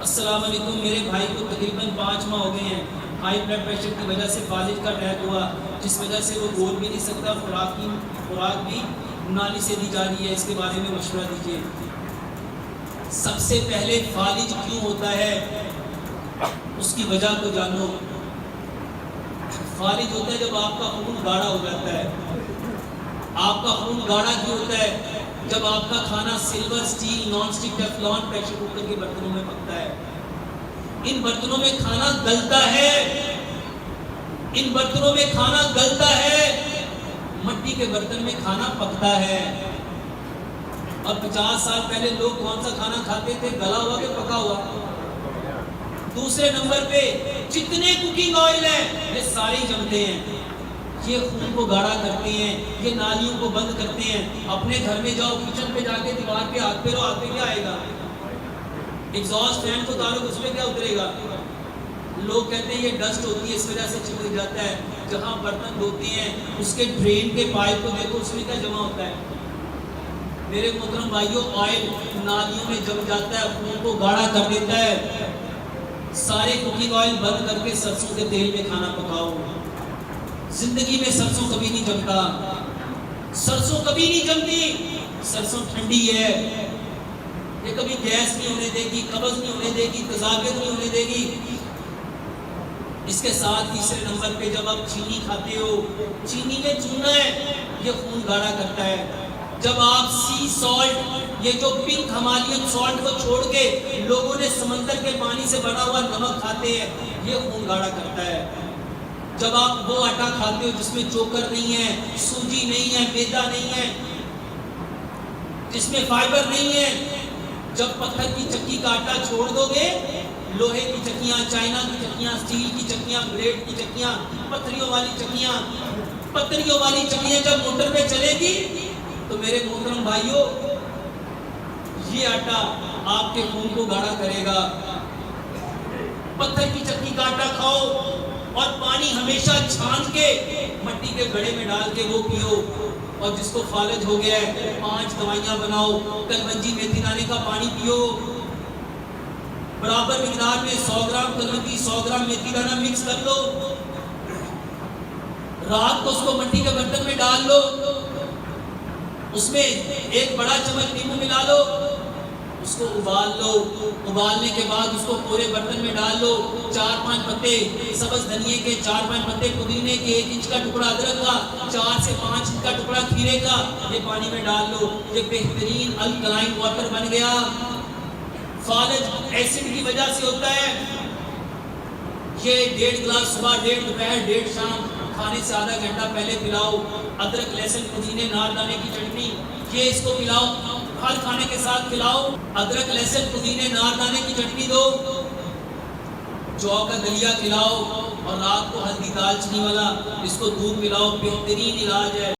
अस्सलाम वालेकुम। मेरे भाई को तकरीबन 5 माह हो गए हैं। हाई ब्लड प्रेशर की वजह से फालिज का अटैक हुआ, जिस वजह से वो बोल भी नहीं सकता। खुराक भी नाली से दी जा रही है। इसके बारे में मशवरा दीजिए। सबसे पहले फालिज क्यों होता है उसकी वजह को जानो। फालिज होता है जब आपका खून गाढ़ा हो जाता है। आपका खून गाढ़ा क्यों होता है? जब आपका खाना silver, steel, non stick, Teflon, pressure cooker के बर्तनों में पकता है। इन बर्तनों में खाना गलता है। इन बर्तनों में खाना गलता है। मिट्टी के बर्तन में खाना पकता है। और 50 साल पहले लोग कौन सा खाना खाते थे? गला हुआ कि पका हुआ? दूसरे नंबर पे जितने कुकिंग ऑयल है ये सारे जमते हैं। ये खून को गाढ़ा करते हैं, ये नालियों को बंद करते हैं। अपने घर में जाओ, किचन पे जाके दीवार पे हाथ फेरो, हाथ में क्या आएगा? एग्जॉस्ट फैन को तारो, उसमें क्या उतरेगा? लोग कहते हैं ये डस्ट होती है, इस वजह से चिपक जाता है। जहां बर्तन धोते हैं उसके ड्रेन के पाइप को देखो, उसमें क्या जमा होता है? मेरे मोहतरम भाइयों, ऑयल नालियों में जम जाता है, खून को गाढ़ा कर देता है। सारे कुकिंग ऑयल बंद करके सरसों के तेल में खाना पकाओ। जिंदगी में सरसों कभी नहीं जमता। सरसों कभी नहीं जमती। सरसों ठंडी है, ये कभी गैस नहीं होने देगी, कब्ज नहीं होने देगी, तजाबियत नहीं होने देगी। इसके साथ तीसरे नंबर पे जब आप चीनी खाते हो, चीनी में चूना है, ये खून गाढ़ा करता है। जब आप सी सॉल्ट, ये जो पिंक हिमालयन सॉल्ट को छोड़ के लोगों ने समंदर के पानी से बना हुआ नमक खाते हैं, ये खून गाढ़ा करता है। जब आप वो आटा खाते हो जिसमें चोकर नहीं है, सूजी नहीं है, मैदा नहीं है, जिसमें फाइबर नहीं है, जब पत्थर की चक्की का आटा छोड़ दोगे, लोहे की चक्कियां, चाइना की चक्कियां, स्टील की चक्कियां, ब्लेड की चक्कियां, पत्थरियों वाली चक्कियां जब मोटर पे चलेगी तो मेरे मोहतरम भाइयों, ये आटा आपके खून को गाढ़ा करेगा। पत्थर की चक्की का आटा खाओ और पानी हमेशा छान के मिट्टी के घड़े में डाल के वो पियो। और जिसको फालिज हो गया है, 5 दवाइयां बनाओ। कलवंजी मेथी दाने का पानी पियो। बराबर मिकदार में 100 ग्राम कलवंजी, 100 ग्राम मेथी दाना मिक्स कर लो। रात को उसको मिट्टी के बर्तन में डाल लो। उसमें 1 बड़ा चम्मच नींबू मिला लो, उसको उबाल लो। उबालने के बाद उसको पूरे बर्तन में डाल लो। 4-5 पत्ते सब्ज धनिए के, 4-5 पत्ते पुदीने के, 1 इंच का टुकड़ा अदरक का, 4 से 5 इंच का टुकड़ा खीरे का, ये पानी में डाल लो। ये बेहतरीन अल्कलाइन वाटर बन गया। फालिज एसिड की वजह से होता है। ये 1.5 गिलास सुबह, 1.5 दोपहर, 1.5 शाम, खाने से आधा घंटा पहले पिलाओ। अदरक, लहसुन, पुदीने, नारदाने की चटनी, ये इसको पिलाओ। हर खाने के साथ खिलाओ। अदरक, लहसुन, पुदीने, नारदाने की चटनी दो। जौ का दलिया खिलाओ। और रात को हल्दी दालचीनी वाला इसको दूध पिलाओ। बेहतरीन इलाज है।